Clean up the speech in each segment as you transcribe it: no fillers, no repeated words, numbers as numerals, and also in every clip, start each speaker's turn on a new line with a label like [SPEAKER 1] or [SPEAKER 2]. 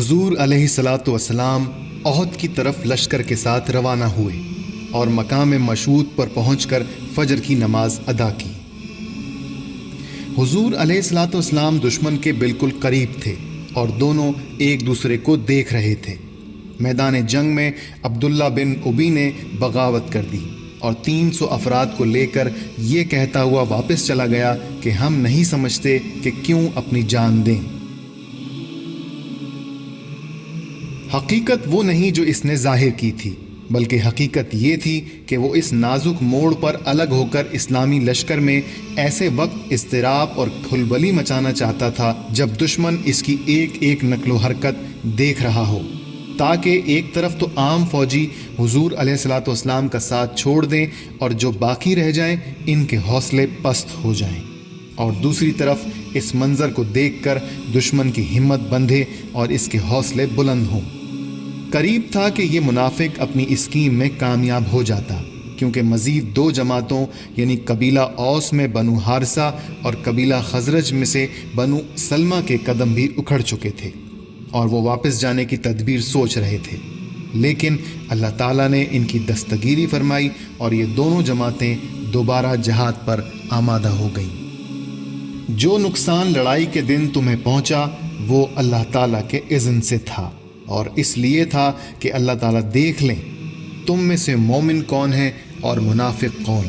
[SPEAKER 1] حضور علیہ الصلاۃ والسلام احد کی طرف لشکر کے ساتھ روانہ ہوئے اور مقام مشہود پر پہنچ کر فجر کی نماز ادا کی۔ حضور علیہ الصلاۃ والسلام دشمن کے بالکل قریب تھے اور دونوں ایک دوسرے کو دیکھ رہے تھے۔ میدان جنگ میں عبداللہ بن ابی نے بغاوت کر دی اور 300 افراد کو لے کر یہ کہتا ہوا واپس چلا گیا کہ ہم نہیں سمجھتے کہ کیوں اپنی جان دیں۔ حقیقت وہ نہیں جو اس نے ظاہر کی تھی، بلکہ حقیقت یہ تھی کہ وہ اس نازک موڑ پر الگ ہو کر اسلامی لشکر میں ایسے وقت اضطراب اور کھلبلی مچانا چاہتا تھا جب دشمن اس کی ایک ایک نقل و حرکت دیکھ رہا ہو، تاکہ ایک طرف تو عام فوجی حضور علیہ الصلاۃ والسلام کا ساتھ چھوڑ دیں اور جو باقی رہ جائیں ان کے حوصلے پست ہو جائیں، اور دوسری طرف اس منظر کو دیکھ کر دشمن کی ہمت بندھے اور اس کے حوصلے بلند ہوں۔ قریب تھا کہ یہ منافق اپنی اسکیم میں کامیاب ہو جاتا، کیونکہ مزید 2 جماعتوں یعنی قبیلہ اوس میں بنو حارثہ اور قبیلہ خزرج میں سے بنو سلمہ کے قدم بھی اکھڑ چکے تھے اور وہ واپس جانے کی تدبیر سوچ رہے تھے، لیکن اللہ تعالیٰ نے ان کی دستگیری فرمائی اور یہ دونوں جماعتیں دوبارہ جہاد پر آمادہ ہو گئیں۔ جو نقصان لڑائی کے دن تمہیں پہنچا وہ اللہ تعالیٰ کے اذن سے تھا، اور اس لیے تھا کہ اللہ تعالیٰ دیکھ لیں تم میں سے مومن کون ہے اور منافق کون۔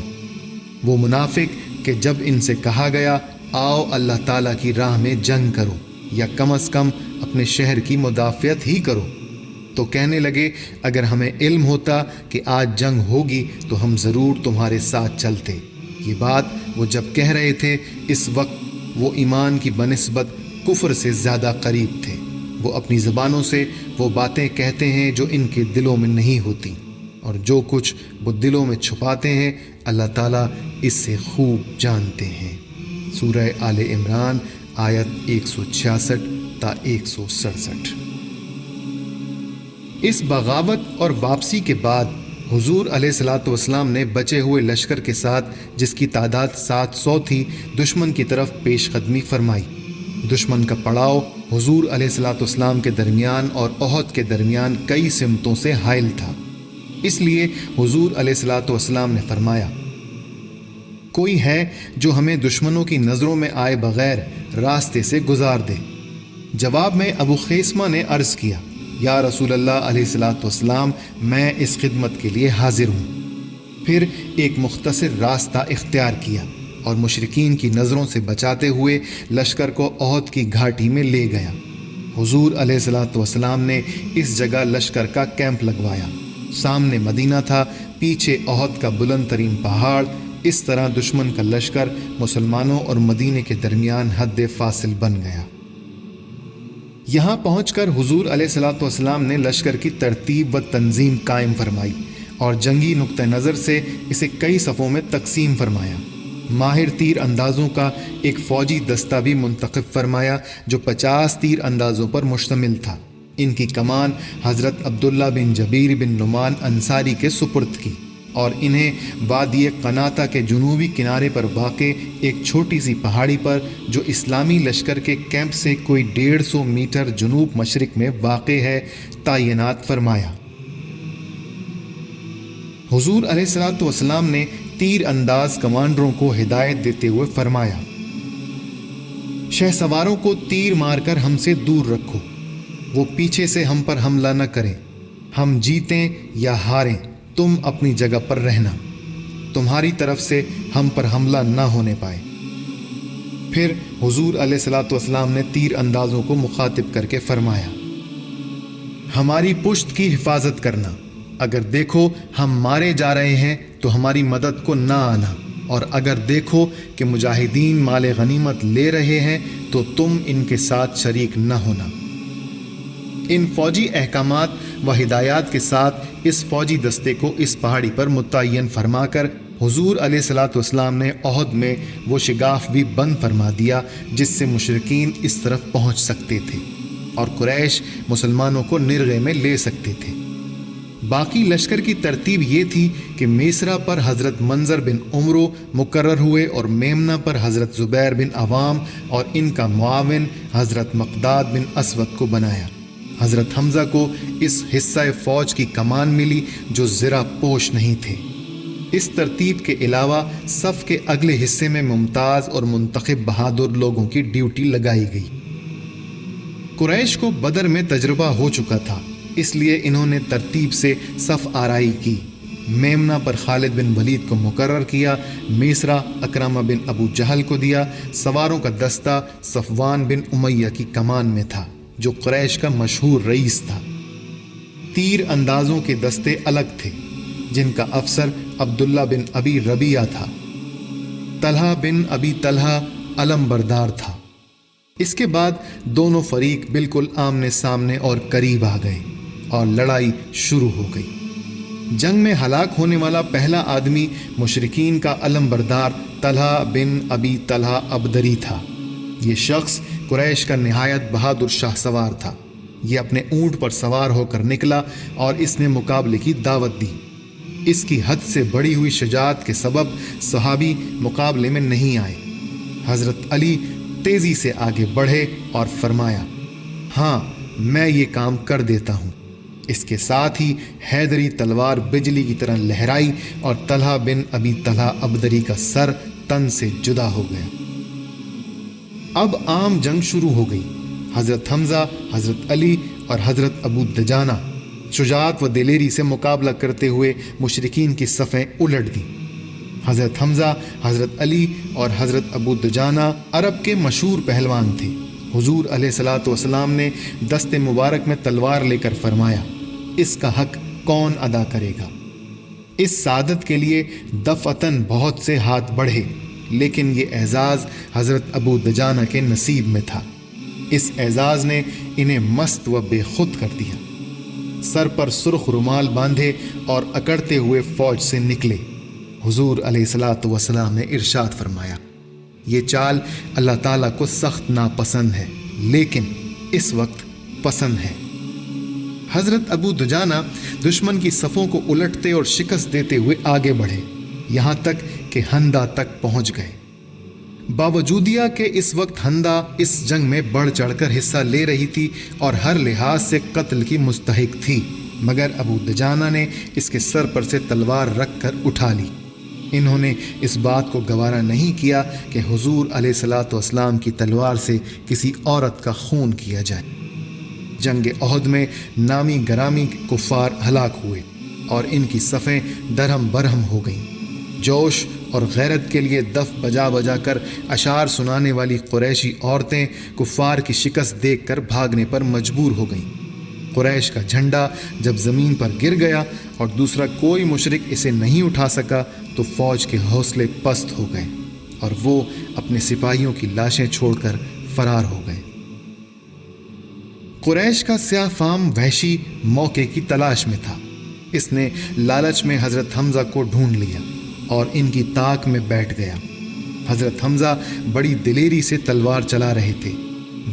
[SPEAKER 1] وہ منافق کہ جب ان سے کہا گیا آؤ اللہ تعالیٰ کی راہ میں جنگ کرو یا کم از کم اپنے شہر کی مدافعت ہی کرو، تو کہنے لگے اگر ہمیں علم ہوتا کہ آج جنگ ہوگی تو ہم ضرور تمہارے ساتھ چلتے۔ یہ بات وہ جب کہہ رہے تھے اس وقت وہ ایمان کی بنسبت کفر سے زیادہ قریب تھے۔ وہ اپنی زبانوں سے وہ باتیں کہتے ہیں جو ان کے دلوں میں نہیں ہوتی، اور جو کچھ وہ دلوں میں چھپاتے ہیں اللہ تعالیٰ اس سے خوب جانتے ہیں۔ سورہ آل عمران آیت 166 تا 167۔ اس بغاوت اور واپسی کے بعد حضور علیہ الصلاۃ والسلام نے بچے ہوئے لشکر کے ساتھ، جس کی تعداد 700 تھی، دشمن کی طرف پیش قدمی فرمائی۔ دشمن کا پڑاؤ حضور علیہ الصلاۃ والسلام کے درمیان اور احد کے درمیان کئی سمتوں سے حائل تھا، اس لیے حضور علیہ الصلاۃ والسلام نے فرمایا کوئی ہے جو ہمیں دشمنوں کی نظروں میں آئے بغیر راستے سے گزار دے؟ جواب میں ابو خیثمہ نے عرض کیا یا رسول اللہ علیہ الصلاۃ والسلام میں اس خدمت کے لیے حاضر ہوں۔ پھر ایک مختصر راستہ اختیار کیا اور مشرکین کی نظروں سے بچاتے ہوئے لشکر کو احد کی گھاٹی میں لے گیا۔ حضور علیہ الصلاۃ والسلام نے اس جگہ لشکر کا کیمپ لگوایا۔ سامنے مدینہ تھا، پیچھے احد کا بلند ترین پہاڑ۔ اس طرح دشمن کا لشکر مسلمانوں اور مدینے کے درمیان حد فاصل بن گیا۔ یہاں پہنچ کر حضور علیہ الصلاۃ والسلام نے لشکر کی ترتیب و تنظیم قائم فرمائی اور جنگی نقطہ نظر سے اسے کئی صفوں میں تقسیم فرمایا۔ ماہر تیر اندازوں کا ایک فوجی دستہ بھی منتخب فرمایا جو 50 تیر اندازوں پر مشتمل تھا۔ ان کی کمان حضرت عبداللہ بن جبیر بن نعمان انصاری کے سپرد کی، اور انہیں وادی قناطہ کے جنوبی کنارے پر واقع ایک چھوٹی سی پہاڑی پر جو اسلامی لشکر کے کیمپ سے کوئی 150 میٹر جنوب مشرق میں واقع ہے تعینات فرمایا۔ حضور علیہ الصلاۃ والسلام نے تیر انداز کمانڈروں کو ہدایت دیتے ہوئے فرمایا شہ سواروں کو تیر مار کر ہم سے دور رکھو، وہ پیچھے سے ہم پر حملہ نہ کریں، ہم جیتیں یا ہاریں تم اپنی جگہ پر رہنا، تمہاری طرف سے ہم پر حملہ نہ ہونے پائے۔ پھر حضور علیہ الصلاۃ والسلام نے تیر اندازوں کو مخاطب کر کے فرمایا ہماری پشت کی حفاظت کرنا، اگر دیکھو ہم مارے جا رہے ہیں تو ہماری مدد کو نہ آنا، اور اگر دیکھو کہ مجاہدین مال غنیمت لے رہے ہیں تو تم ان کے ساتھ شریک نہ ہونا۔ ان فوجی احکامات و ہدایات کے ساتھ اس فوجی دستے کو اس پہاڑی پر متعین فرما کر حضور علیہ الصلاۃ والسلام نے احد میں وہ شگاف بھی بند فرما دیا جس سے مشرکین اس طرف پہنچ سکتے تھے اور قریش مسلمانوں کو نرغے میں لے سکتے تھے۔ باقی لشکر کی ترتیب یہ تھی کہ میسرا پر حضرت منظر بن عمرو مقرر ہوئے اور میمنہ پر حضرت زبیر بن عوام اور ان کا معاون حضرت مقداد بن اسود کو بنایا۔ حضرت حمزہ کو اس حصہ فوج کی کمان ملی جو زرہ پوش نہیں تھے۔ اس ترتیب کے علاوہ صف کے اگلے حصے میں ممتاز اور منتخب بہادر لوگوں کی ڈیوٹی لگائی گئی۔ قریش کو بدر میں تجربہ ہو چکا تھا، اس لیے انہوں نے ترتیب سے صف آرائی کی۔ میمنہ پر خالد بن ولید کو مقرر کیا، میسرہ اکرمہ بن ابو جہل کو دیا۔ سواروں کا دستہ صفوان بن امیہ کی کمان میں تھا جو قریش کا مشہور رئیس تھا۔ تیر اندازوں کے دستے الگ تھے جن کا افسر عبداللہ بن ابی ربیعہ تھا۔ طلحہ بن ابی طلحہ علم بردار تھا۔ اس کے بعد دونوں فریق بالکل آمنے سامنے اور قریب آ گئے اور لڑائی شروع ہو گئی۔ جنگ میں ہلاک ہونے والا پہلا آدمی مشرکین کا علم بردار طلحہ بن ابی طلحہ ابدری تھا۔ یہ شخص قریش کا نہایت بہادر شاہ سوار تھا۔ یہ اپنے اونٹ پر سوار ہو کر نکلا اور اس نے مقابلے کی دعوت دی۔ اس کی حد سے بڑھی ہوئی شجاعت کے سبب صحابی مقابلے میں نہیں آئے۔ حضرت علی تیزی سے آگے بڑھے اور فرمایا، ہاں میں یہ کام کر دیتا ہوں۔ اس کے ساتھ ہی حیدری تلوار بجلی کی طرح لہرائی اور طلحہ بن ابی طلحہ ابدری کا سر تن سے جدا ہو گیا۔ اب عام جنگ شروع ہو گئی۔ حضرت حمزہ، حضرت علی اور حضرت ابو دجانہ شجاعت و دلیری سے مقابلہ کرتے ہوئے مشرکین کی صفیں الٹ دیں۔ حضرت حمزہ، حضرت علی اور حضرت ابو دجانہ عرب کے مشہور پہلوان تھے۔ حضور علیہ الصلوۃ والسلام نے دست مبارک میں تلوار لے کر فرمایا، اس کا حق کون ادا کرے گا؟ اس سعادت کے لیے دفعتاً بہت سے ہاتھ بڑھے، لیکن یہ اعزاز حضرت ابو دجانہ کے نصیب میں تھا۔ اس اعزاز نے انہیں مست و بے خود کر دیا۔ سر پر سرخ رومال باندھے اور اکڑتے ہوئے فوج سے نکلے۔ حضور علیہ الصلوۃ والسلام نے ارشاد فرمایا، یہ چال اللہ تعالیٰ کو سخت ناپسند ہے، لیکن اس وقت پسند ہے۔ حضرت ابو دجانہ دشمن کی صفوں کو الٹتے اور شکست دیتے ہوئے آگے بڑھے، یہاں تک کہ ہندا تک پہنچ گئے۔ باوجودیہ کہ اس وقت ہندا اس جنگ میں بڑھ چڑھ کر حصہ لے رہی تھی اور ہر لحاظ سے قتل کی مستحق تھی، مگر ابو دجانہ نے اس کے سر پر سے تلوار رکھ کر اٹھا لی۔ انہوں نے اس بات کو گوارا نہیں کیا کہ حضور علیہ الصلوۃ والسلام کی تلوار سے کسی عورت کا خون کیا جائے۔ جنگ احد میں نامی گرامی کفار ہلاک ہوئے اور ان کی صفیں درہم برہم ہو گئیں۔ جوش اور غیرت کے لیے دف بجا بجا کر اشعار سنانے والی قریشی عورتیں کفار کی شکست دیکھ کر بھاگنے پر مجبور ہو گئیں۔ قریش کا جھنڈا جب زمین پر گر گیا اور دوسرا کوئی مشرک اسے نہیں اٹھا سکا تو فوج کے حوصلے پست ہو گئے اور وہ اپنے سپاہیوں کی لاشیں چھوڑ کر فرار ہو گئے۔ قریش کا سیاہ فام وحشی موقع کی تلاش میں تھا۔ اس نے لالچ میں حضرت حمزہ کو ڈھونڈ لیا اور ان کی طاق میں بیٹھ گیا۔ حضرت حمزہ بڑی دلیری سے تلوار چلا رہے تھے۔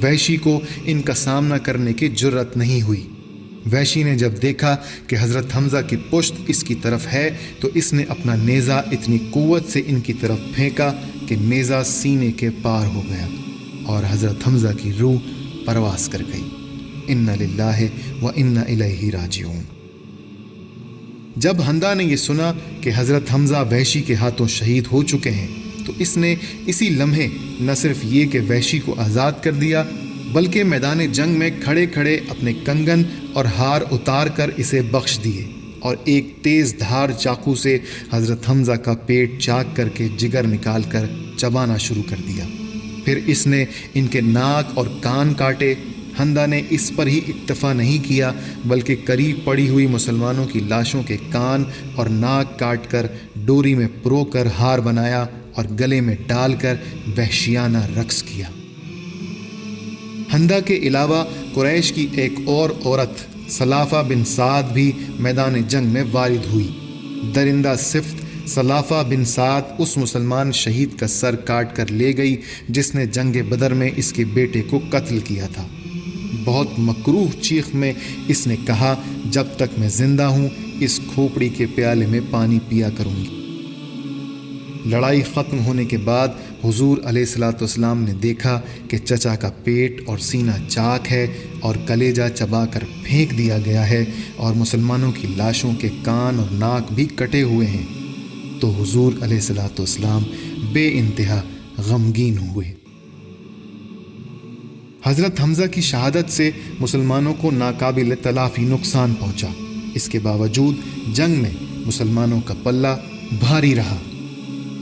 [SPEAKER 1] وحشی کو ان کا سامنا کرنے کی جرت نہیں ہوئی۔ وحشی نے جب دیکھا کہ حضرت حمزہ کی پشت اس کی طرف ہے تو اس نے اپنا نیزہ اتنی قوت سے ان کی طرف پھینکا کہ نیزہ سینے کے پار ہو گیا اور حضرت حمزہ کی روح پرواز کر گئی۔ انا للہ و انا الیہ راجعون۔ جب ہندا نے یہ سنا کہ حضرت حمزہ وحشی کے ہاتھوں شہید ہو چکے ہیں تو اس نے اسی لمحے نہ صرف یہ کہ وحشی کو آزاد کر دیا بلکہ میدان جنگ میں کھڑے کھڑے اپنے کنگن اور ہار اتار کر اسے بخش دیے اور ایک تیز دھار چاقو سے حضرت حمزہ کا پیٹ چاک کر کے جگر نکال کر چبانا شروع کر دیا۔ پھر اس نے ان کے ناک اور کان کاٹے۔ ہندا نے اس پر ہی اکتفا نہیں کیا بلکہ قریب پڑی ہوئی مسلمانوں کی لاشوں کے کان اور ناک کاٹ کر ڈوری میں پرو کر ہار بنایا اور گلے میں ڈال کر وحشیانہ رقص کیا۔ ہندا کے علاوہ قریش کی ایک اور عورت سلافہ بن سعد بھی میدان جنگ میں وارد ہوئی۔ درندہ صفت سلافہ بن سعد اس مسلمان شہید کا سر کاٹ کر لے گئی جس نے جنگ بدر میں اس کے بیٹے کو قتل کیا تھا۔ بہت مکروہ چیخ میں اس نے کہا، جب تک میں زندہ ہوں اس کھوپڑی کے پیالے میں پانی پیا کروں گی۔ لڑائی ختم ہونے کے بعد حضور علیہ الصلوۃ والسلام نے دیکھا کہ چچا کا پیٹ اور سینہ چاک ہے اور کلیجہ چبا کر پھینک دیا گیا ہے اور مسلمانوں کی لاشوں کے کان اور ناک بھی کٹے ہوئے ہیں، تو حضور علیہ الصلوۃ والسلام بے انتہا غمگین ہوئے۔ حضرت حمزہ کی شہادت سے مسلمانوں کو ناقابل تلافی نقصان پہنچا۔ اس کے باوجود جنگ میں مسلمانوں کا پلہ بھاری رہا۔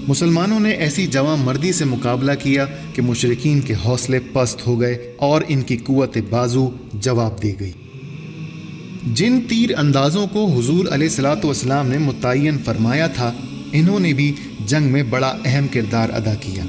[SPEAKER 1] مسلمانوں نے ایسی جواں مردی سے مقابلہ کیا کہ مشرکین کے حوصلے پست ہو گئے اور ان کی قوت بازو جواب دے گئی۔ جن تیر اندازوں کو حضور علیہ الصلوۃ والسلام نے متعین فرمایا تھا، انہوں نے بھی جنگ میں بڑا اہم کردار ادا کیا۔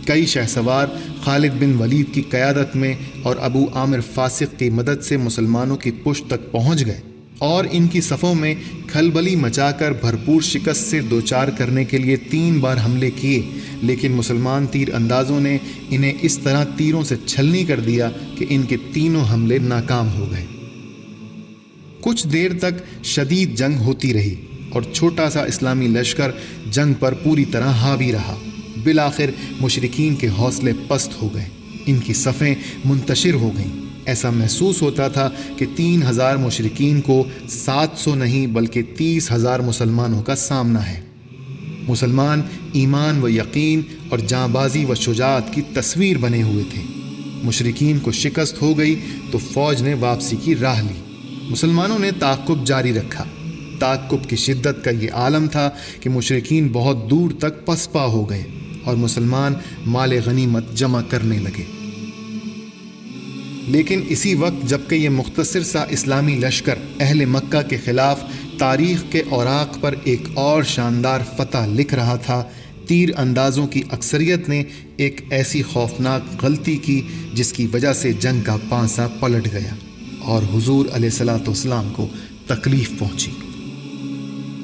[SPEAKER 1] کئی شہسوار خالد بن ولید کی قیادت میں اور ابو عامر فاسق کی مدد سے مسلمانوں کی پشت تک پہنچ گئے اور ان کی صفوں میں کھلبلی مچا کر بھرپور شکست سے دوچار کرنے کے لیے 3 بار حملے کیے، لیکن مسلمان تیر اندازوں نے انہیں اس طرح تیروں سے چھلنی کر دیا کہ ان کے تینوں حملے ناکام ہو گئے۔ کچھ دیر تک شدید جنگ ہوتی رہی اور چھوٹا سا اسلامی لشکر جنگ پر پوری طرح حاوی رہا۔ بالآخر مشرکین کے حوصلے پست ہو گئے، ان کی صفیں منتشر ہو گئیں۔ ایسا محسوس ہوتا تھا کہ 3000 مشرکین کو 700 نہیں بلکہ 30,000 مسلمانوں کا سامنا ہے۔ مسلمان ایمان و یقین اور جاں بازی و شجاعت کی تصویر بنے ہوئے تھے۔ مشرکین کو شکست ہو گئی تو فوج نے واپسی کی راہ لی۔ مسلمانوں نے تعاقب جاری رکھا۔ تعاقب کی شدت کا یہ عالم تھا کہ مشرکین بہت دور تک پسپا ہو گئے اور مسلمان مال غنیمت جمع کرنے لگے۔ لیکن اسی وقت جبکہ یہ مختصر سا اسلامی لشکر اہل مکہ کے خلاف تاریخ کے اوراق پر ایک اور شاندار فتح لکھ رہا تھا، تیر اندازوں کی اکثریت نے ایک ایسی خوفناک غلطی کی جس کی وجہ سے جنگ کا پانسا پلٹ گیا اور حضور علیہ الصلوۃ والسلام کو تکلیف پہنچی۔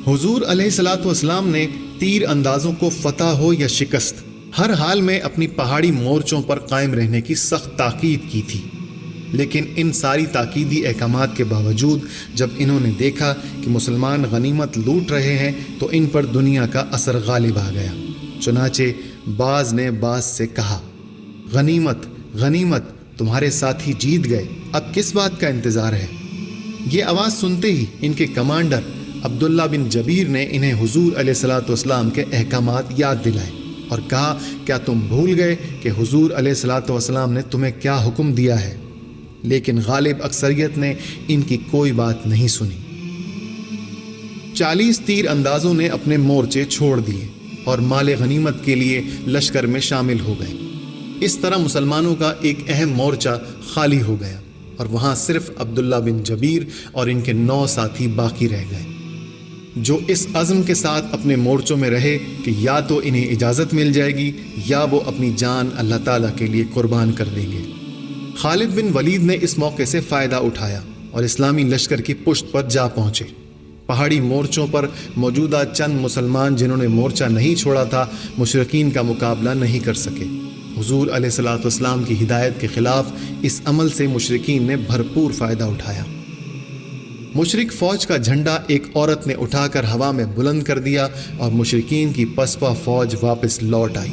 [SPEAKER 1] حضور علیہ الصلوۃ والسلام نے تیر اندازوں کو فتح ہو یا شکست، ہر حال میں اپنی پہاڑی مورچوں پر قائم رہنے کی سخت تاکید کی تھی۔ لیکن ان ساری تاکیدی احکامات کے باوجود جب انہوں نے دیکھا کہ مسلمان غنیمت لوٹ رہے ہیں تو ان پر دنیا کا اثر غالب آ گیا۔ چنانچہ بعض نے بعض سے کہا، غنیمت غنیمت، تمہارے ساتھی جیت گئے، اب کس بات کا انتظار ہے؟ یہ آواز سنتے ہی ان کے کمانڈر عبداللہ بن جبیر نے انہیں حضور علیہ الصلوۃ والسلام کے احکامات یاد دلائے اور کہا، کیا تم بھول گئے کہ حضور علیہ الصلوۃ والسلام نے تمہیں کیا حکم دیا ہے؟ لیکن غالب اکثریت نے ان کی کوئی بات نہیں سنی۔ 40 تیر اندازوں نے اپنے مورچے چھوڑ دیے اور مال غنیمت کے لیے لشکر میں شامل ہو گئے۔ اس طرح مسلمانوں کا ایک اہم مورچہ خالی ہو گیا اور وہاں صرف عبداللہ بن جبیر اور ان کے 9 ساتھی باقی رہ گئے، جو اس عزم کے ساتھ اپنے مورچوں میں رہے کہ یا تو انہیں اجازت مل جائے گی یا وہ اپنی جان اللہ تعالیٰ کے لیے قربان کر دیں گے۔ خالد بن ولید نے اس موقع سے فائدہ اٹھایا اور اسلامی لشکر کی پشت پر جا پہنچے۔ پہاڑی مورچوں پر موجودہ چند مسلمان جنہوں نے مورچہ نہیں چھوڑا تھا، مشرکین کا مقابلہ نہیں کر سکے۔ حضور علیہ الصلوۃ والسلام کی ہدایت کے خلاف اس عمل سے مشرکین نے بھرپور فائدہ اٹھایا۔ مشرک فوج کا جھنڈا ایک عورت نے اٹھا کر ہوا میں بلند کر دیا اور مشرکین کی پسپا فوج واپس لوٹ آئی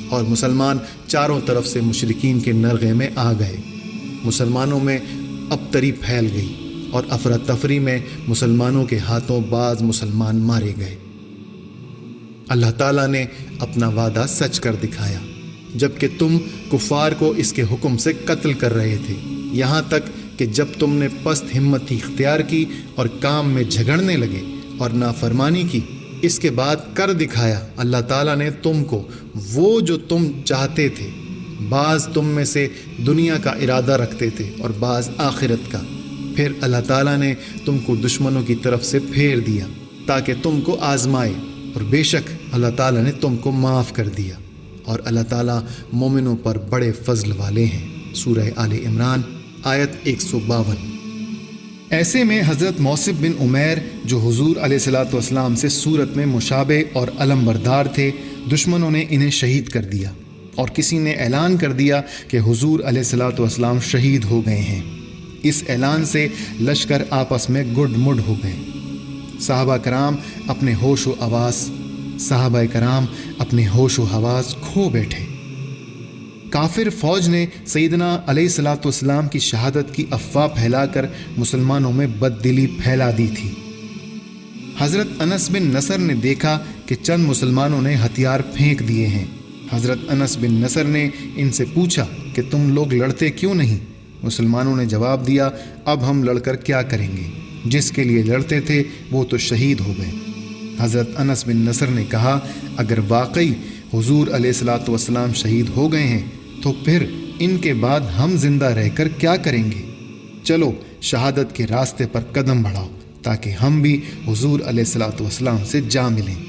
[SPEAKER 1] اور مسلمان چاروں طرف سے مشرکین کے نرغے میں آ گئے۔ مسلمانوں میں ابتری پھیل گئی اور افراتفری میں مسلمانوں کے ہاتھوں بعض مسلمان مارے گئے۔ اللہ تعالیٰ نے اپنا وعدہ سچ کر دکھایا، جبکہ تم کفار کو اس کے حکم سے قتل کر رہے تھے، یہاں تک کہ جب تم نے پست ہمتی اختیار کی اور کام میں جھگڑنے لگے اور نافرمانی کی، اس کے بعد کر دکھایا اللہ تعالیٰ نے تم کو وہ جو تم چاہتے تھے۔ بعض تم میں سے دنیا کا ارادہ رکھتے تھے اور بعض آخرت کا، پھر اللہ تعالیٰ نے تم کو دشمنوں کی طرف سے پھیر دیا تاکہ تم کو آزمائے، اور بے شک اللہ تعالیٰ نے تم کو معاف کر دیا، اور اللہ تعالیٰ مومنوں پر بڑے فضل والے ہیں۔ سورہ آل عمران آیت 152۔ ایسے میں حضرت موصب بن عمیر جو حضور علیہ الصلوۃ والسلام سے صورت میں مشابہ اور علم بردار تھے، دشمنوں نے انہیں شہید کر دیا، اور کسی نے اعلان کر دیا کہ حضور علیہ الصلوۃ والسلام شہید ہو گئے ہیں۔ اس اعلان سے لشکر آپس میں گڈ مڈ ہو گئے۔ صحابہ کرام اپنے ہوش و حواس صحابہ کرام اپنے ہوش و حواس کھو بیٹھے۔ کافر فوج نے سیدنا علیہ الصلوۃ والسلام کی شہادت کی افواہ پھیلا کر مسلمانوں میں بددلی پھیلا دی تھی۔ حضرت انس بن نصر نے دیکھا کہ چند مسلمانوں نے ہتھیار پھینک دیے ہیں۔ حضرت انس بن نصر نے ان سے پوچھا کہ تم لوگ لڑتے کیوں نہیں؟ مسلمانوں نے جواب دیا، اب ہم لڑ کر کیا کریں گے؟ جس کے لیے لڑتے تھے وہ تو شہید ہو گئے۔ حضرت انس بن نصر نے کہا، اگر واقعی حضور علیہ الصلوۃ والسلام شہید ہو گئے ہیں تو پھر ان کے بعد ہم زندہ رہ کر کیا کریں گے؟ چلو شہادت کے راستے پر قدم بڑھاؤ تاکہ ہم بھی حضور علیہ الصلوۃ والسلام سے جا ملیں۔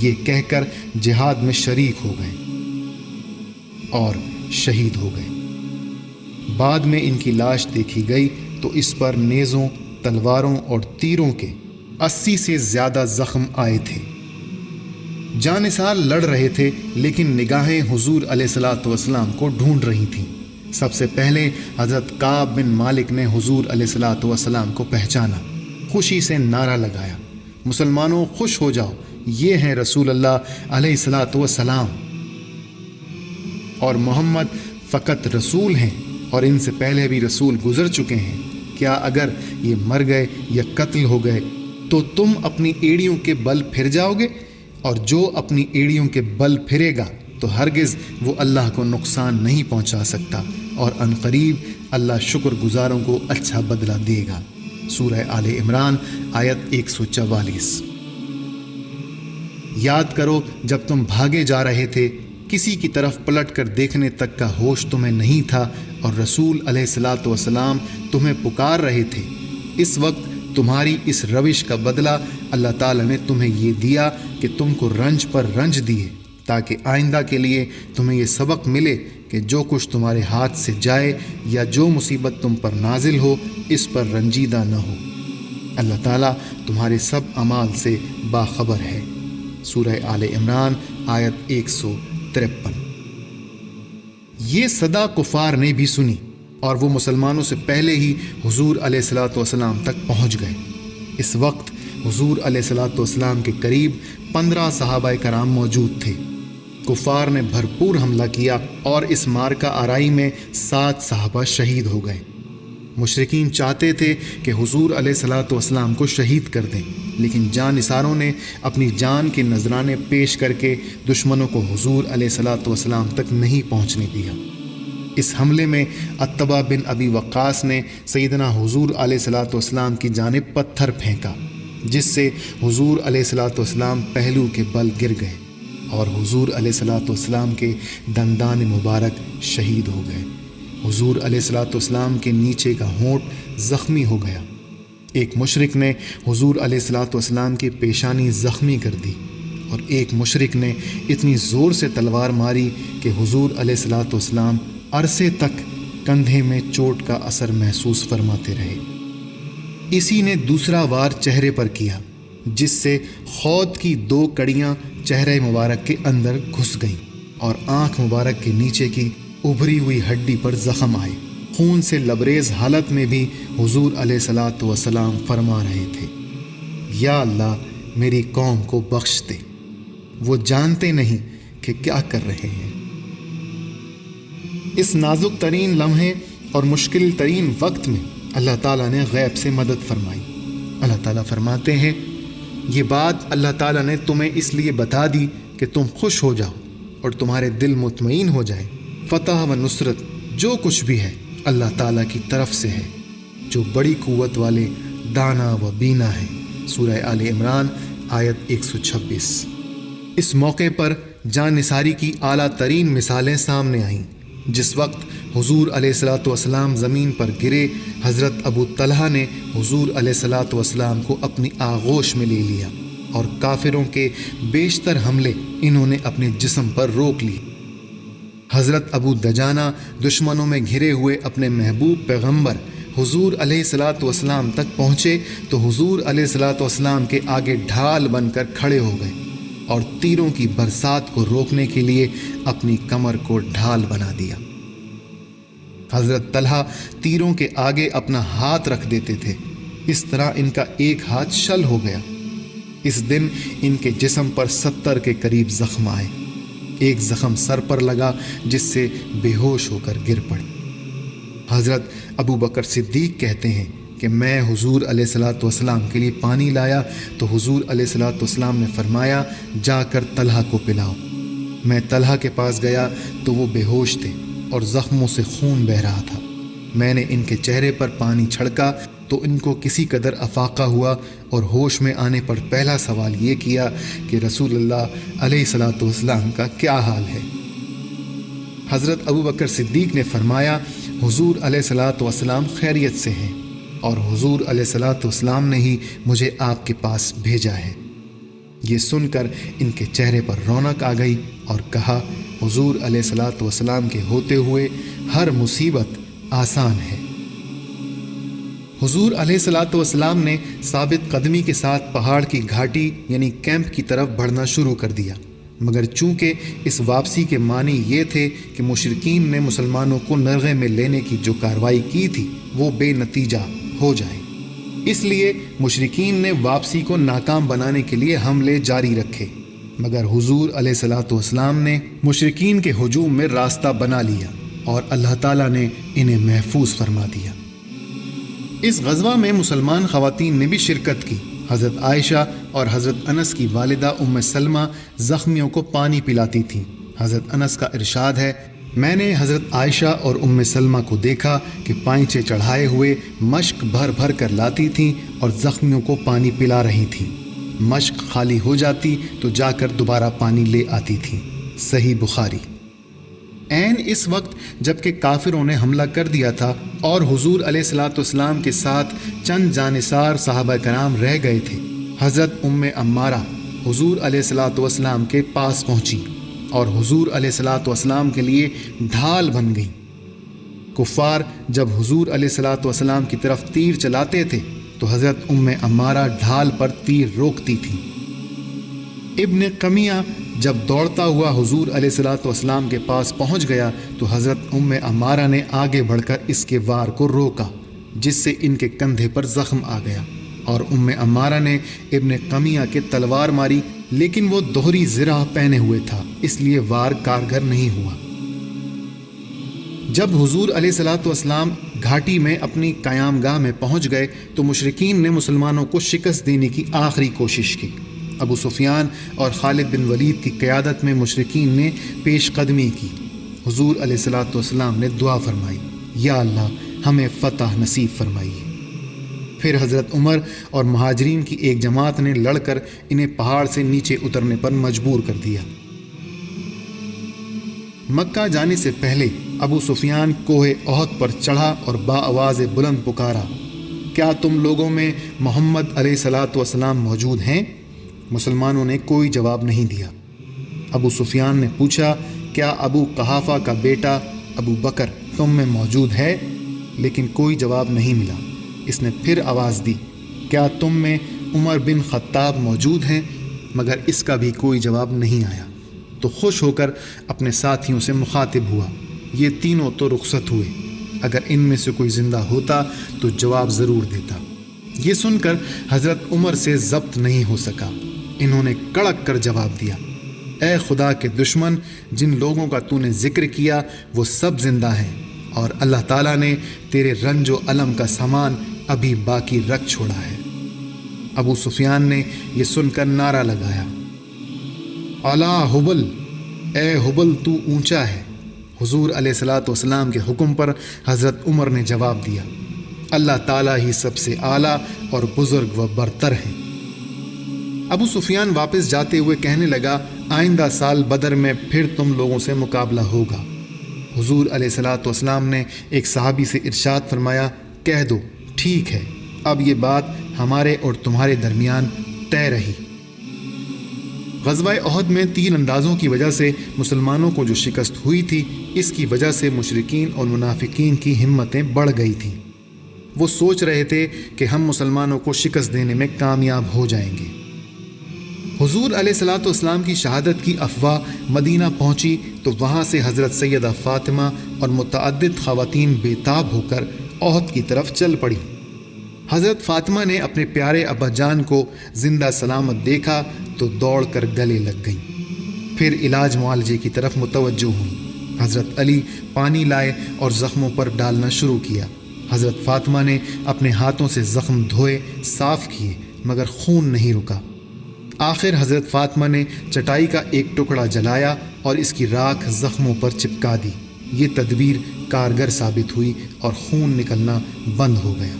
[SPEAKER 1] یہ کہہ کر جہاد میں شریک ہو گئے اور شہید ہو گئے۔ بعد میں ان کی لاش دیکھی گئی تو اس پر نیزوں، تلواروں اور تیروں کے 80 سے زیادہ زخم آئے تھے۔ جانثار لڑ رہے تھے لیکن نگاہیں حضور علیہ الصلوۃ والسلام کو ڈھونڈ رہی تھیں۔ سب سے پہلے حضرت کعب بن مالک نے حضور علیہ الصلوۃ والسلام کو پہچانا، خوشی سے نعرہ لگایا، مسلمانوں خوش ہو جاؤ، یہ ہیں رسول اللہ علیہ الصلوۃ والسلام، اور محمد فقط رسول ہیں اور ان سے پہلے بھی رسول گزر چکے ہیں۔ کیا اگر یہ مر گئے یا قتل ہو گئے تو تم اپنی ایڑیوں کے بل پھر جاؤ گے؟ اور جو اپنی ایڑیوں کے بل پھرے گا تو ہرگز وہ اللہ کو نقصان نہیں پہنچا سکتا، اور عنقریب اللہ شکر گزاروں کو اچھا بدلہ دے گا۔ سورہ آل عمران آیت 144۔ یاد کرو جب تم بھاگے جا رہے تھے، کسی کی طرف پلٹ کر دیکھنے تک کا ہوش تمہیں نہیں تھا، اور رسول علیہ الصلوۃ والسلام تمہیں پکار رہے تھے۔ اس وقت تمہاری اس روش کا بدلہ اللہ تعالیٰ نے تمہیں یہ دیا کہ تم کو رنج پر رنج دیے، تاکہ آئندہ کے لیے تمہیں یہ سبق ملے کہ جو کچھ تمہارے ہاتھ سے جائے یا جو مصیبت تم پر نازل ہو اس پر رنجیدہ نہ ہو۔ اللہ تعالیٰ تمہارے سب اعمال سے باخبر ہے۔ سورہ آل عمران آیت 153۔ یہ صدا کفار نے بھی سنی اور وہ مسلمانوں سے پہلے ہی حضور علیہ الصلوۃ والسلام تک پہنچ گئے۔ اس وقت حضور علیہ الصلوۃ والسلام کے قریب 15 صحابہ کرام موجود تھے۔ کفار نے بھرپور حملہ کیا اور اس مارکہ آرائی میں 7 صحابہ شہید ہو گئے۔ مشرکین چاہتے تھے کہ حضور علیہ الصلوۃ والسلام کو شہید کر دیں، لیکن جانثاروں نے اپنی جان کے نذرانے پیش کر کے دشمنوں کو حضور علیہ الصلوۃ والسلام تک نہیں پہنچنے دیا۔ اس حملے میں عتبہ بن ابی وقاص نے سیدنا حضور علیہ الصلوۃ والسلام کی جانب پتھر پھینکا، جس سے حضور علیہ الصلوۃ والسلام پہلو کے بل گر گئے اور حضور علیہ الصلوۃ والسلام کے دندان مبارک شہید ہو گئے۔ حضور علیہ الصلوۃ والسلام کے نیچے کا ہونٹ زخمی ہو گیا۔ ایک مشرک نے حضور علیہ الصلوۃ والسلام کی پیشانی زخمی کر دی، اور ایک مشرک نے اتنی زور سے تلوار ماری کہ حضور علیہ الصلوۃ والسلام عرصے تک کندھے میں چوٹ کا اثر محسوس فرماتے رہے۔ اسی نے دوسرا وار چہرے پر کیا، جس سے خود کی 2 کڑیاں چہرے مبارک کے اندر گھس گئیں اور آنکھ مبارک کے نیچے کی ابھری ہوئی ہڈی پر زخم آئے۔ خون سے لبریز حالت میں بھی حضور علیہ الصلوۃ والسلام فرما رہے تھے، یا اللہ میری قوم کو بخش دے، وہ جانتے نہیں کہ کیا کر رہے ہیں۔ اس نازک ترین لمحے اور مشکل ترین وقت میں اللہ تعالیٰ نے غیب سے مدد فرمائی۔ اللہ تعالیٰ فرماتے ہیں، یہ بات اللہ تعالیٰ نے تمہیں اس لیے بتا دی کہ تم خوش ہو جاؤ اور تمہارے دل مطمئن ہو جائے۔ فتح و نصرت جو کچھ بھی ہے اللہ تعالیٰ کی طرف سے ہے، جو بڑی قوت والے دانا و بینا ہے۔ سورہ آل عمران آیت 126۔ اس موقع پر جانثاری کی اعلیٰ ترین مثالیں سامنے آئیں۔ جس وقت حضور علیہ الصلوۃ والسلام زمین پر گرے، حضرت ابو طلحہ نے حضور علیہ الصلوۃ والسلام کو اپنی آغوش میں لے لیا، اور کافروں کے بیشتر حملے انہوں نے اپنے جسم پر روک لی۔ حضرت ابو دجانہ دشمنوں میں گھرے ہوئے اپنے محبوب پیغمبر حضور علیہ الصلوۃ والسلام تک پہنچے تو حضور علیہ الصلوۃ والسلام کے آگے ڈھال بن کر کھڑے ہو گئے اور تیروں کی برسات کو روکنے کے لیے اپنی کمر کو ڈھال بنا دیا۔ حضرت طلحہ تیروں کے آگے اپنا ہاتھ رکھ دیتے تھے، اس طرح ان کا ایک ہاتھ شل ہو گیا۔ اس دن ان کے جسم پر 70 کے قریب زخم آئے۔ ایک زخم سر پر لگا جس سے بے ہوش ہو کر گر پڑے۔ حضرت ابو بکر صدیق کہتے ہیں کہ میں حضور علیہ الصلوۃ والسلام کے لیے پانی لایا تو حضور علیہ الصلوۃ والسلام نے فرمایا جا کر طلحہ کو پلاؤ۔ میں طلحہ کے پاس گیا تو وہ بے ہوش تھے اور زخموں سے خون بہہ رہا تھا۔ میں نے ان کے چہرے پر پانی چھڑکا تو ان کو کسی قدر افاقہ ہوا اور ہوش میں آنے پر پہلا سوال یہ کیا کہ رسول اللہ علیہ الصلوۃ والسلام کا کیا حال ہے؟ حضرت ابو بکر صدیق نے فرمایا حضور علیہ الصلوۃ والسلام خیریت سے ہیں اور حضور علیہ الصلوۃ والسلام نے ہی مجھے آپ کے پاس بھیجا ہے۔ یہ سن کر ان کے چہرے پر رونق آ گئی اور کہا حضور علیہ الصلوۃ والسلام کے ہوتے ہوئے ہر مصیبت آسان ہے۔ حضور علیہ الصلوۃ والسلام نے ثابت قدمی کے ساتھ پہاڑ کی گھاٹی یعنی کیمپ کی طرف بڑھنا شروع کر دیا، مگر چونکہ اس واپسی کے معنی یہ تھے کہ مشرکین نے مسلمانوں کو نرغے میں لینے کی جو کارروائی کی تھی وہ بے نتیجہ ہو جائے، اس لیے مشرکین نے واپسی کو ناکام بنانے کے لیے حملے جاری رکھے، مگر حضور علیہ الصلوۃ والسلام نے مشرکین کے ہجوم میں راستہ بنا لیا اور اللہ تعالیٰ نے انہیں محفوظ فرما دیا۔ اس غزوہ میں مسلمان خواتین نے بھی شرکت کی۔ حضرت عائشہ اور حضرت انس کی والدہ ام سلمہ زخمیوں کو پانی پلاتی تھیں۔ حضرت انس کا ارشاد ہے میں نے حضرت عائشہ اور ام سلمہ کو دیکھا کہ پائنچے چڑھائے ہوئے مشک بھر بھر کر لاتی تھیں اور زخمیوں کو پانی پلا رہی تھیں۔ مشک خالی ہو جاتی تو جا کر دوبارہ پانی لے آتی تھیں۔ صحیح بخاری۔ عین اس وقت جب کہ کافروں نے حملہ کر دیا تھا اور حضور علیہ الصلوۃ والسلام کے ساتھ چند جانثار صحابہ کرام رہ گئے تھے، حضرت ام عمارہ حضور علیہ الصلوۃ والسلام کے پاس پہنچی اور حضور علیہ الصلوۃ والسلام کے لیے ڈھال بن گئی۔ کفار جب حضور علیہ الصلوۃ والسلام کی طرف تیر چلاتے تھے تو حضرت ام عمارہ ڈھال پر تیر روکتی تھی۔ ابن قمیہ جب دوڑتا ہوا حضور علیہ الصلوۃ والسلام کے پاس پہنچ گیا تو حضرت ام عمارہ نے آگے بڑھ کر اس کے وار کو روکا، جس سے ان کے کندھے پر زخم آ گیا اور ام عمارہ نے ابن قمیہ کے تلوار ماری، لیکن وہ دوہری زرہ پہنے ہوئے تھا، اس لیے وار کارگر نہیں ہوا۔ جب حضور علیہ الصلوۃ والسلام گھاٹی میں اپنی قیام گاہ میں پہنچ گئے تو مشرکین نے مسلمانوں کو شکست دینے کی آخری کوشش کی۔ ابو سفیان اور خالد بن ولید کی قیادت میں مشرکین نے پیش قدمی کی۔ حضور علیہ الصلوۃ والسلام نے دعا فرمائی یا اللہ ہمیں فتح نصیب فرمائیے۔ پھر حضرت عمر اور مہاجرین کی ایک جماعت نے لڑ کر انہیں پہاڑ سے نیچے اترنے پر مجبور کر دیا۔ مکہ جانے سے پہلے ابو سفیان کوہ احد پر چڑھا اور باآواز بلند پکارا کیا تم لوگوں میں محمد علیہ الصلوۃ والسلام موجود ہیں؟ مسلمانوں نے کوئی جواب نہیں دیا۔ ابو سفیان نے پوچھا کیا ابو قحافہ کا بیٹا ابو بکر تم میں موجود ہے؟ لیکن کوئی جواب نہیں ملا۔ اس نے پھر آواز دی کیا تم میں عمر بن خطاب موجود ہیں؟ مگر اس کا بھی کوئی جواب نہیں آیا۔ تو خوش ہو کر اپنے ساتھیوں سے مخاطب ہوا یہ تینوں تو رخصت ہوئے، اگر ان میں سے کوئی زندہ ہوتا تو جواب ضرور دیتا۔ یہ سن کر حضرت عمر سے ضبط نہیں ہو سکا، انہوں نے کڑک کر جواب دیا اے خدا کے دشمن، جن لوگوں کا تو نے ذکر کیا وہ سب زندہ ہیں اور اللہ تعالیٰ نے تیرے رنج و علم کا سامان ابھی باقی رکھ چھوڑا ہے۔ ابو سفیان نے یہ سن کر نعرہ لگایا الا حبل، اے حبل تو اونچا ہے۔ حضور علیہ الصلوۃ والسلام کے حکم پر حضرت عمر نے جواب دیا اللہ تعالیٰ ہی سب سے اعلیٰ اور بزرگ و برتر ہیں۔ ابو سفیان واپس جاتے ہوئے کہنے لگا آئندہ سال بدر میں پھر تم لوگوں سے مقابلہ ہوگا۔ حضور علیہ الصلوۃ والسلام نے ایک صحابی سے ارشاد فرمایا کہہ دو ٹھیک ہے، اب یہ بات ہمارے اور تمہارے درمیان طے رہی۔ غزوہ احد میں تیر اندازوں کی وجہ سے مسلمانوں کو جو شکست ہوئی تھی، اس کی وجہ سے مشرکین اور منافقین کی ہمتیں بڑھ گئی تھیں۔ وہ سوچ رہے تھے کہ ہم مسلمانوں کو شکست دینے میں کامیاب ہو جائیں گے۔ حضور علیہ الصلوۃ والسلام کی شہادت کی افواہ مدینہ پہنچی تو وہاں سے حضرت سیدہ فاطمہ اور متعدد خواتین بے تاب ہو کر احد کی طرف چل پڑی۔ حضرت فاطمہ نے اپنے پیارے ابا جان کو زندہ سلامت دیکھا تو دوڑ کر گلے لگ گئیں، پھر علاج معالجے کی طرف متوجہ ہوئیں۔ حضرت علی پانی لائے اور زخموں پر ڈالنا شروع کیا۔ حضرت فاطمہ نے اپنے ہاتھوں سے زخم دھوئے، صاف کیے، مگر خون نہیں رکا۔ آخر حضرت فاطمہ نے چٹائی کا ایک ٹکڑا جلایا اور اس کی راکھ زخموں پر چپکا دی۔ یہ تدبیر کارگر ثابت ہوئی اور خون نکلنا بند ہو گیا۔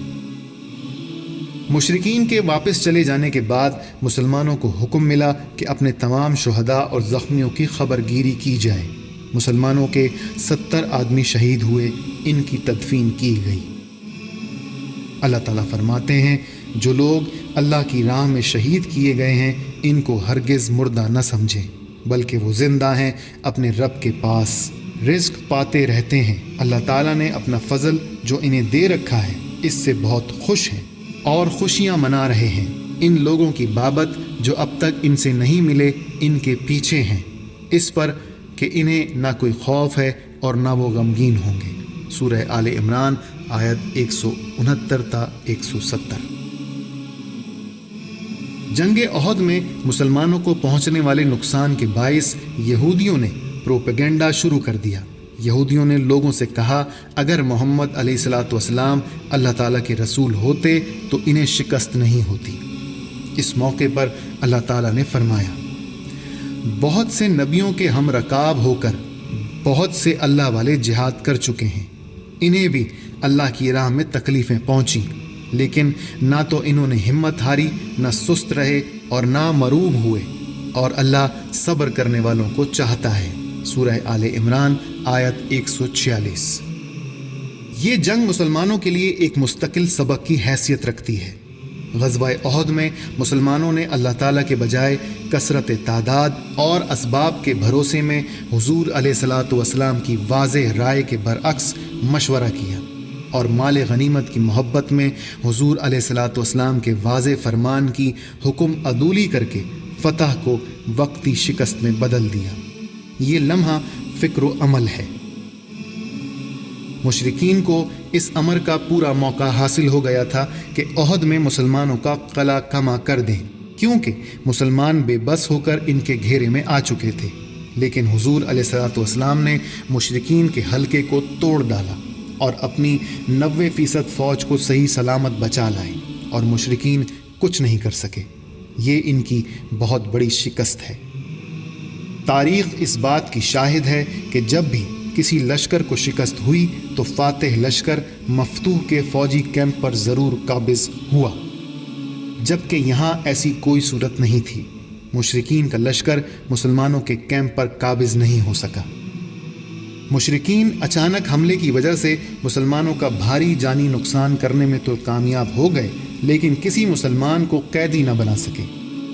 [SPEAKER 1] مشرکین کے واپس چلے جانے کے بعد مسلمانوں کو حکم ملا کہ اپنے تمام شہداء اور زخمیوں کی خبر گیری کی جائے۔ مسلمانوں کے 70 آدمی شہید ہوئے، ان کی تدفین کی گئی۔ اللہ تعالیٰ فرماتے ہیں، جو لوگ اللہ کی راہ میں شہید کیے گئے ہیں ان کو ہرگز مردہ نہ سمجھیں، بلکہ وہ زندہ ہیں اپنے رب کے پاس، رزق پاتے رہتے ہیں۔ اللہ تعالیٰ نے اپنا فضل جو انہیں دے رکھا ہے اس سے بہت خوش ہیں اور خوشیاں منا رہے ہیں۔ ان لوگوں کی بابت جو اب تک ان سے نہیں ملے ان کے پیچھے ہیں، اس پر کہ انہیں نہ کوئی خوف ہے اور نہ وہ غمگین ہوں گے۔ سورہ آل عمران آیت 169 تا 170۔ جنگ احد میں مسلمانوں کو پہنچنے والے نقصان کے باعث یہودیوں نے پروپیگنڈا شروع کر دیا۔ یہودیوں نے لوگوں سے کہا اگر محمد علیہ الصلاۃ والسلام اللہ تعالیٰ کے رسول ہوتے تو انہیں شکست نہیں ہوتی۔ اس موقع پر اللہ تعالیٰ نے فرمایا، بہت سے نبیوں کے ہم رکاب ہو کر بہت سے اللہ والے جہاد کر چکے ہیں، انہیں بھی اللہ کی راہ میں تکلیفیں پہنچیں، لیکن نہ تو انہوں نے ہمت ہاری، نہ سست رہے اور نہ مروب ہوئے، اور اللہ صبر کرنے والوں کو چاہتا ہے۔ سورہ آل عمران آیت 146۔ یہ جنگ مسلمانوں کے لیے ایک مستقل سبق کی حیثیت رکھتی ہے۔ غزوہ احد میں مسلمانوں نے اللہ تعالیٰ کے بجائے کثرت تعداد اور اسباب کے بھروسے میں حضور علیہ الصلاۃ والسلام کی واضح رائے کے برعکس مشورہ کیا، اور مال غنیمت کی محبت میں حضور علیہ الصلاۃ والسلام کے واضح فرمان کی حکم عدولی کر کے فتح کو وقتی شکست میں بدل دیا۔ یہ لمحہ فکر و عمل ہے۔ مشرکین کو اس امر کا پورا موقع حاصل ہو گیا تھا کہ احد میں مسلمانوں کا قلعہ کما کر دیں، کیونکہ مسلمان بے بس ہو کر ان کے گھیرے میں آ چکے تھے۔ لیکن حضور علیہ الصلاۃ والسلام نے مشرکین کے حلقے کو توڑ ڈالا اور اپنی 90% فوج کو صحیح سلامت بچا لائے، اور مشرکین کچھ نہیں کر سکے۔ یہ ان کی بہت بڑی شکست ہے۔ تاریخ اس بات کی شاہد ہے کہ جب بھی کسی لشکر کو شکست ہوئی تو فاتح لشکر مفتوح کے فوجی کیمپ پر ضرور قابض ہوا، جبکہ یہاں ایسی کوئی صورت نہیں تھی۔ مشرکین کا لشکر مسلمانوں کے کیمپ پر قابض نہیں ہو سکا۔ مشرکین اچانک حملے کی وجہ سے مسلمانوں کا بھاری جانی نقصان کرنے میں تو کامیاب ہو گئے، لیکن کسی مسلمان کو قیدی نہ بنا سکے،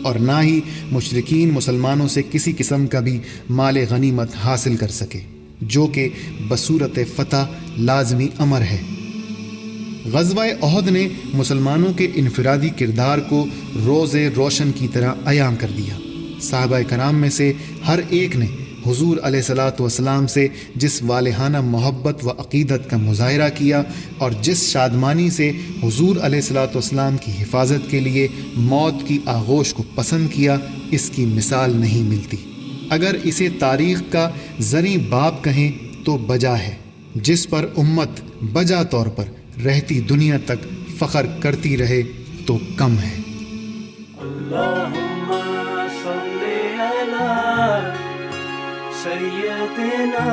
[SPEAKER 1] اور نہ ہی مشرکین مسلمانوں سے کسی قسم کا بھی مال غنیمت حاصل کر سکے، جو کہ بصورت فتح لازمی امر ہے۔ غزوہ احد نے مسلمانوں کے انفرادی کردار کو روز روشن کی طرح عیاں کر دیا۔ صحابہ کرام میں سے ہر ایک نے حضور علیہ الصلاۃ والسلام سے جس والہانہ محبت و عقیدت کا مظاہرہ کیا اور جس شادمانی سے حضور علیہ الصلاۃ والسلام کی حفاظت کے لیے موت کی آغوش کو پسند کیا، اس کی مثال نہیں ملتی۔ اگر اسے تاریخ کا زرعی باب کہیں تو بجا ہے، جس پر امت بجا طور پر رہتی دنیا تک فخر کرتی رہے تو کم ہے۔
[SPEAKER 2] اللہم صلی علی سیدنا